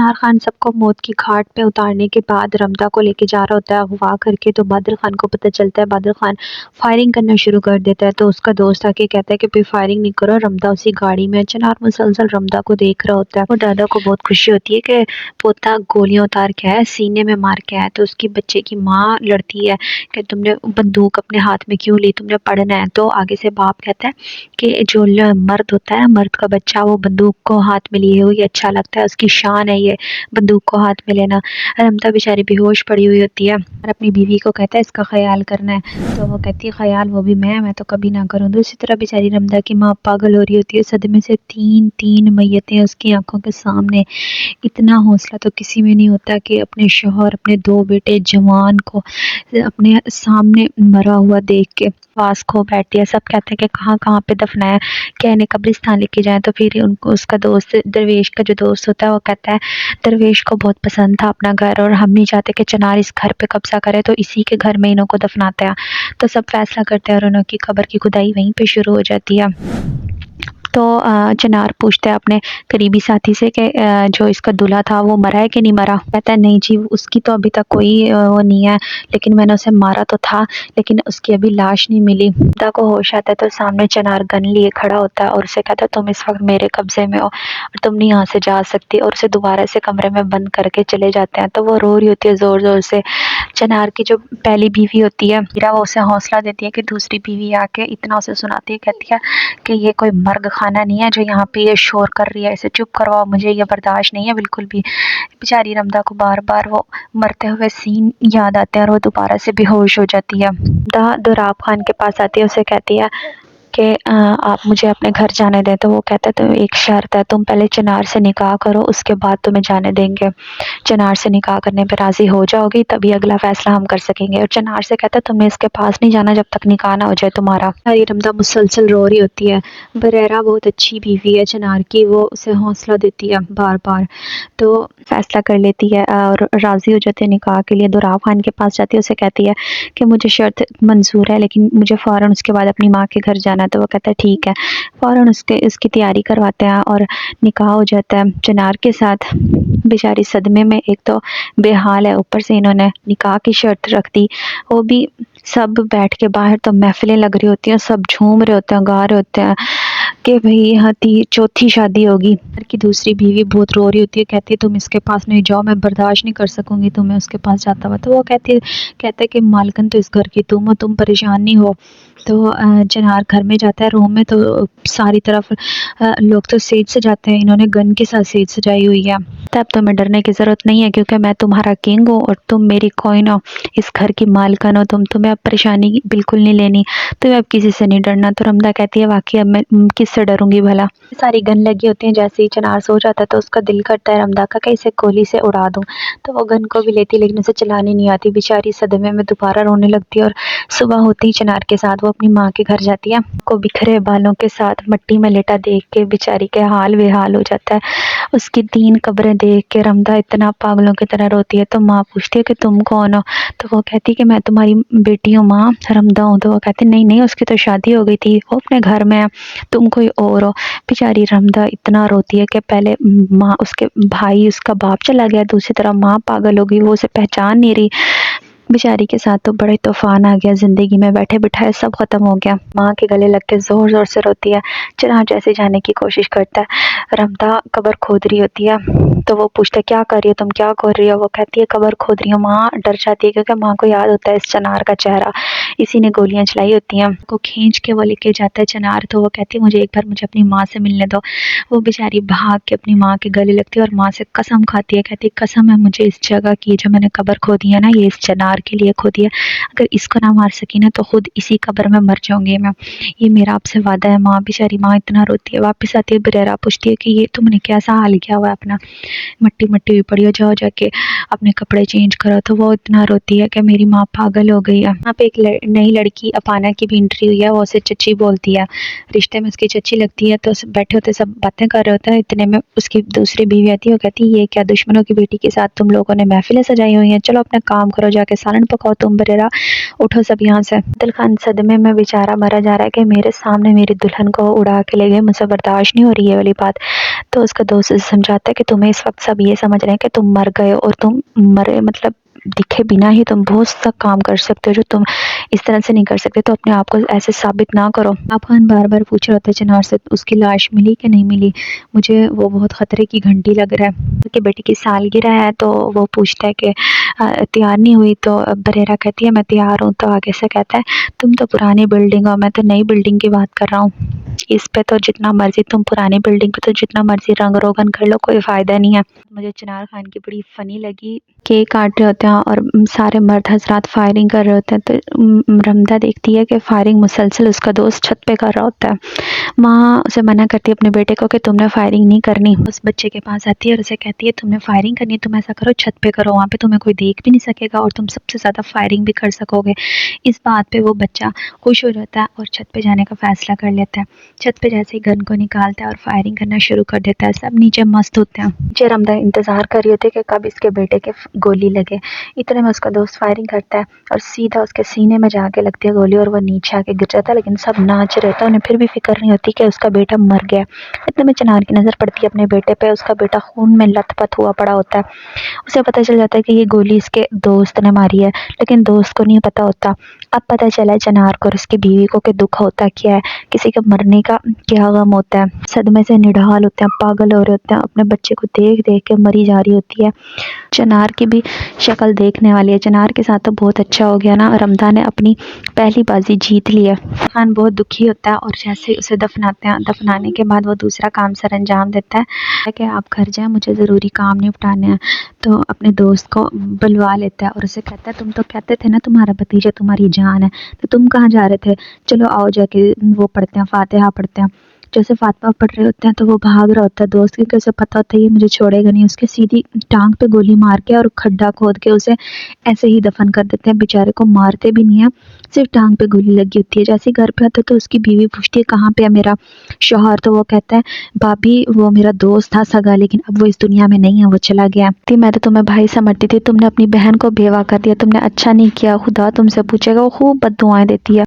چنار خان سب کو موت کی گھاٹ پہ اتارنے کے بعد رمدہ کو لے کے جا رہا ہوتا ہے اغوا کر کے، تو بادل خان کو پتہ چلتا ہے، بادل خان فائرنگ کرنا شروع کر دیتا ہے، تو اس کا دوست آ کے کہتا ہے کہ کوئی فائرنگ نہیں کرو، رمدہ اسی گاڑی میں ہے۔ چنار مسلسل رمدہ کو دیکھ رہا ہوتا ہے، اور دادا کو بہت خوشی ہوتی ہے کہ پوتا گولیاں اتار کے آیا، سینے میں مار کے آیا، تو اس کی بچے کی ماں لڑتی ہے کہ تم نے بندوق اپنے ہاتھ میں کیوں لی، تم نے پڑھنا ہے۔ تو آگے سے باپ کہتا ہے کہ جو مرد ہوتا ہے، مرد کا بچہ، وہ بندوق کو ہاتھ میں لیے ہوئے اچھا لگتا ہے، اس کی شان ہے یہ بندوق کو ہاتھ میں لینا۔ رمدہ بیچاری بے ہوش پڑی ہوئی ہوتی ہے اور اپنی بیوی کو کہتا ہے اس کا خیال کرنا ہے، تو وہ کہتی ہے خیال وہ بھی میں تو کبھی نہ کروں۔ دوسری طرح بیچاری رمدہ کی ماں پاگل ہو رہی ہوتی ہے، صدمے سے تین میتیں اس کی آنکھوں کے سامنے۔ اتنا حوصلہ تو کسی میں نہیں ہوتا کہ اپنے شوہر، اپنے دو بیٹے جوان کو اپنے سامنے مرا ہوا دیکھ کے آواز کھو بیٹھتی ہے۔ سب کہتے ہیں کہ کہاں پہ دفنایا، کیا انہیں قبرستان لے کے جائیں؟ تو پھر ان کو اس کا دوست درویش کا جو دوست ہوتا ہے وہ کہتا ہے درویش کو بہت پسند تھا اپنا گھر، اور ہم نہیں چاہتے کہ چنار اس گھر پہ قبضہ کرے، تو اسی کے گھر میں انہوں کو دفناتے ہیں۔ تو سب فیصلہ کرتے ہیں اور انہوں کی قبر کی کھدائی وہیں پہ شروع ہو جاتی ہے۔ تو چنار پوچھتا ہے اپنے قریبی ساتھی سے کہ جو اس کا دلہا تھا وہ مرا ہے کہ نہیں مرا؟ کہتا ہے نہیں جی، اس کی تو ابھی تک کوئی وہ نہیں ہے، لیکن میں نے اسے مارا تو تھا، لیکن اس کی ابھی لاش نہیں ملی۔ دا کو ہوش آتا ہے تو سامنے چنار گن لیے کھڑا ہوتا ہے اور اسے کہتا ہے تم اس وقت میرے قبضے میں ہو اور تم نہیں یہاں سے جا سکتی، اور اسے دوبارہ سے کمرے میں بند کر کے چلے جاتے ہیں۔ تو وہ رو رہی ہوتی ہے زور زور سے۔ چنار کی جو پہلی بیوی ہوتی ہے میرا، وہ اسے حوصلہ دیتی ہے کہ دوسری بیوی آ کے اتنا اسے سناتی ہے، کہتی ہے کہ یہ کوئی مرگ خانہ نہیں ہے جو یہاں پہ یہ شور کر رہی ہے، اسے چپ کرواؤ، مجھے یہ برداشت نہیں ہے بالکل بھی۔ بیچاری رمدہ کو بار بار وہ مرتے ہوئے سین یاد آتے ہیں اور وہ دوبارہ سے بے ہوش ہو جاتی ہے۔ رمدہ دوراب خان کے پاس آتی ہے، اسے کہتی ہے کہ آپ مجھے اپنے گھر جانے دیں، تو وہ کہتا ہے تو ایک شرط ہے، تم پہلے چنار سے نکاح کرو، اس کے بعد تمہیں جانے دیں گے۔ چنار سے نکاح کرنے پہ راضی ہو جاؤ گی تبھی اگلا فیصلہ ہم کر سکیں گے۔ اور چنار سے کہتا ہے تم نے اس کے پاس نہیں جانا جب تک نکاح نہ ہو جائے تمہارا۔ رمدہ مسلسل رو رہی ہوتی ہے۔ بریرہ بہت اچھی بیوی ہے چنار کی، وہ اسے حوصلہ دیتی ہے بار بار، تو فیصلہ کر لیتی ہے اور راضی ہو جاتی ہے نکاح کے لیے۔ دوراب خان کے پاس جاتی ہے، اسے کہتی ہے کہ مجھے شرط منظور ہے لیکن مجھے فوراً اس کے بعد اپنی ماں کے گھر جانا ہے، تو وہ کہتا ہے ٹھیک ہے۔ فوراً اس کی تیاری کرواتے ہیں اور نکاح ہو جاتا ہے چنار کے ساتھ۔ بیچاری صدمے میں ایک تو بے حال ہے، اوپر سے انہوں نے نکاح کی شرط رکھ دی، وہ بھی سب بیٹھ کے باہر تو محفلیں لگ رہی ہوتی ہیں، سب جھوم رہے ہوتے ہیں، گا رہے ہوتے ہیں کہ بھئی یہاں چوتھی شادی ہوگی۔ گھر کی دوسری بیوی بہت رو رہی ہوتی ہے، کہتی ہے تم اس کے پاس نہیں جاؤ، میں برداشت نہیں کر سکوں گی تمہیں اس کے پاس جاتا ہوا۔ تو وہ کہتے کہ مالکن تو اس گھر کی تم ہو، تم پریشان نہیں ہو۔ تو چنار گھر میں جاتا ہے، روم میں تو ساری طرف لوگ تو سیج سجاتے ہیں، انہوں نے گن کے ساتھ سیج سجائی ہوئی ہے۔ تب تمہیں ڈرنے کی ضرورت نہیں ہے کیونکہ میں تمہارا کنگ ہوں اور تم میری کوئن ہو، اس گھر کی مالکن ہو، تمہیں اب پریشانی بالکل نہیں لینی، تمہیں اب کسی سے نہیں ڈرنا۔ تو رمدہ کہتی ہے واقعی اب میں کس سے ڈروں گی بھلا؟ ساری گن لگی ہوتی ہیں، جیسے ہی چنار سو جاتا ہے تو اس کا دل کرتا ہے رمدہ کا کہ اسے گولی سے اڑا دوں، تو وہ گن کو بھی لیتی لیکن اسے چلانی نہیں آتی۔ بیچاری صدمے میں دوبارہ رونے لگتی ہے اور صبح ہوتی ہی چنار کے ساتھ وہ اپنی ماں کے گھر جاتی ہے۔ کو بکھرے بالوں کے ساتھ مٹی میں لیٹا دیکھ کے بیچاری کے حال بے حال ہو جاتا ہے۔ اس کی 3 قبریں دیکھ کے رمدہ اتنا پاگلوں کی طرح روتی ہے، تو ماں پوچھتی ہے کہ تم کون ہو؟ تو وہ کہتی کہ میں تمہاری بیٹی ہوں ماں، رمدہ ہوں۔ تو وہ کہتی نہیں اس کی تو شادی ہو گئی تھی، وہ اپنے گھر میں ہے، تم کوئی اور ہو۔ بیچاری رمدہ اتنا روتی ہے کہ پہلے ماں، اس کے بھائی، اس کا باپ چلا گیا، دوسری طرف ماں پاگل ہو گئی، وہ اسے پہچان نہیں رہی۔ بیچاری کے ساتھ تو بڑے طوفان آ گیا زندگی میں، بیٹھے بٹھائے سب ختم ہو گیا۔ ماں کے گلے لگ کے زور زور سے روتی ہے۔ چنار جیسے جانے کی کوشش کرتا ہے، رمدہ قبر کھود رہی ہوتی ہے، تو وہ پوچھتا ہے کیا کر رہی ہو تم، کیا کر رہی ہو؟ وہ کہتی ہے قبر کھود رہی ہوں۔ ماں ڈر جاتی ہے کیونکہ ماں کو یاد ہوتا ہے اس چنار کا چہرہ، اسی نے گولیاں چلائی ہوتی ہیں۔ کو کھینچ کے وہ لے کے جاتا ہے چنار، تو وہ کہتی ہے مجھے ایک بار مجھے اپنی ماں سے ملنے دو۔ وہ بیچاری بھاگ کے اپنی ماں کے گلے لگتی ہے اور ماں سے قسم کھاتی ہے، کہتی ہے قسم ہے مجھے اس جگہ کی، جو میں نے قبر کھودی ہے نا، یہ اس چنار کے لیے کھودی ہے، اگر اس کو نہ مار سکی نا تو خود اسی قبر میں مر جاؤں گی میں، یہ میرا آپ سے وعدہ ہے۔ ماں بیچاری ماں اتنا روتی ہے، واپس آتی ہے، بریرہ پوچھتی ہے کہ یہ تم نے کیسا حال کیا ہوا ہے اپنا، مٹی ہوئی پڑی ہو، جاؤ جا کے اپنے کپڑے چینج کرو۔ تو وہ اتنا روتی ہے کہ میری ماں پاگل ہو گئی ہے۔ یہاں پہ ایک نئی لڑکی اپانا کی بھی انٹری ہوئی ہے، وہ اسے چچی بولتی ہے، رشتے میں اس کی چچی لگتی ہے، تو بیٹھے ہوتے سب باتیں کر رہے ہوتے ہیں، اتنے میں اس کی دوسری بیوی آتی ہے، وہ کہتی ہے یہ کیا دشمنوں کی بیٹی کے ساتھ تم لوگوں نے محفلیں سجائی ہوئی ہیں، چلو اپنا کام کرو، جا کے سالن پکاؤ، تم بریرہ اٹھو سب یہاں سے۔ بادل خان صدمے میں بیچارہ مرا جا رہا ہے کہ میرے سامنے میری دلہن کو اڑا کے لے گئے، مجھے برداشت نہیں ہو رہی ہے والی بات۔ تو اس کا دوست اسے سمجھاتا ہے کہ تمہیں اس وقت سب یہ سمجھ رہے ہیں کہ تم مر گئے اور تم مرے مطلب دکھے بنا ہی تم بہت سا کام کر سکتے ہو جو تم اس طرح سے نہیں کر سکتے، تو اپنے آپ کو ایسے ثابت نہ کرو۔ آپ خان بار بار پوچھ رہا ہوتا ہے چنار سے اس کی لاش ملی کہ نہیں ملی، مجھے وہ بہت خطرے کی گھنٹی لگ رہا ہے کہ بیٹی کی سالگرہ ہے، تو وہ پوچھتا ہے کہ تیار نہیں ہوئی، تو بریرہ کہتی ہے میں تیار ہوں، تو آگے سے کہتا ہے تم تو پرانی بلڈنگ ہو، میں تو نئی بلڈنگ کی بات کر رہا ہوں، اس پہ تو جتنا مرضی تم پرانی بلڈنگ پہ تو جتنا مرضی رنگ روغن کر لو کوئی فائدہ نہیں ہے۔ مجھے چنار خان کی بڑی فنی لگی، کیک کاٹ رہے ہوتے ہیں اور سارے مرد حضرات فائرنگ کر رہے ہوتے ہیں، تو رمدہ دیکھتی ہے کہ فائرنگ مسلسل اس کا دوست چھت پہ کر رہا ہوتا ہے۔ ماں اسے منع کرتی ہے اپنے بیٹے کو کہ تم نے فائرنگ نہیں کرنی، اس بچے کے پاس آتی ہے اور اسے کہتی ہے تم نے فائرنگ کرنی ہے، تم ایسا کرو چھت پہ کرو، وہاں پہ تمہیں کوئی دیکھ بھی نہیں سکے گا اور تم سب سے زیادہ فائرنگ بھی کر سکو گے۔ اس بات پہ وہ بچہ خوش ہو جاتا ہے اور چھت پہ جانے کا فیصلہ کر لیتا ہے۔ چھت پہ جیسے ہی گن کو نکالتا ہے اور فائرنگ کرنا شروع کر دیتا ہے، سب نیچے مست ہوتے ہیں۔ نیچے رمدہ انتظار کر رہی ہوتی ہے کہ کب اس کے بیٹے کے گولی لگے، اتنے میں اس کا دوست فائرنگ کرتا ہے اور سیدھا اس کے سینے میں جا کے لگتی ہے گولی اور وہ نیچے آ کے گر جاتا ہے، لیکن سب ناچ رہے تھے، انہیں پھر بھی فکر نہیں ہوتی کہ اس کا بیٹا مر گیا۔ اتنے میں چنار کی نظر پڑتی ہے اپنے بیٹے پہ، اس کا بیٹا خون میں لت پت ہوا پڑا ہوتا ہے۔ اسے پتہ چل جاتا ہے کہ یہ گولی اس کے دوست نے ماری ہے، لیکن دوست کو نہیں پتہ ہوتا۔ اب پتہ چلا ہے چنار کو اور اس کی بیوی کو کہ دکھ ہوتا کیا ہے، کسی کے مرنے کا کیا غم ہوتا ہے۔ صدمے سے نڈھال ہوتے ہیں، پاگل ہو رہے ہوتے ہیں، اپنے بچے کو دیکھ دیکھ کے مری جا رہی ہوتی ہے۔ چنار کی بھی شکل دیکھنے والی ہے، چنار کے ساتھ تو بہت اچھا ہو گیا نا، رمدہ نے اپنی پہلی بازی جیت لی ہے۔ خان بہت دکھی ہوتا ہے اور جیسے اسے دفناتے ہیں، دفنانے کے بعد وہ دوسرا کام سر انجام دیتا ہے کہ آپ گھر جائیں، مجھے ضروری کام نپٹانے ہیں، تو اپنے دوست کو بلوا لیتا ہے اور اسے کہتا ہے تم تو کہتے تھے نا تمہارا بھتیجا تمہاری جان ہے، تو تم کہاں جا رہے تھے، چلو آؤ جا کے وہ پڑھتے ہیں، فاتحہ پڑھتے ہیں۔ جیسے فاطمہ پڑھ رہے ہوتے ہیں تو وہ بھاگ رہا ہوتا ہے دوست، کیونکہ اسے پتا ہوتا ہے یہ مجھے چھوڑے گا نہیں، اس کے سیدھی ٹانگ پہ گولی مار کے اور کھڈا کھود کے اسے ایسے ہی دفن کر دیتے ہیں، بیچارے کو مارتے بھی نہیں ہیں، صرف ٹانگ پہ گولی لگی ہوتی ہے۔ جیسے گھر پہ آتا ہے تو اس کی بیوی پوچھتی ہے کہاں پہ ہے میرا شوہر، تو وہ کہتا ہے بھابھی وہ میرا دوست تھا سگا، لیکن اب وہ اس دنیا میں نہیں ہے، وہ چلا گیا تھی، میں تو تمہیں بھائی سمجھتی تھی، تم نے اپنی بہن کو بیوہ کر دیا، تم نے اچھا نہیں کیا، خدا تم سے پوچھے گا، وہ خوب بد دعائیں دیتی ہے۔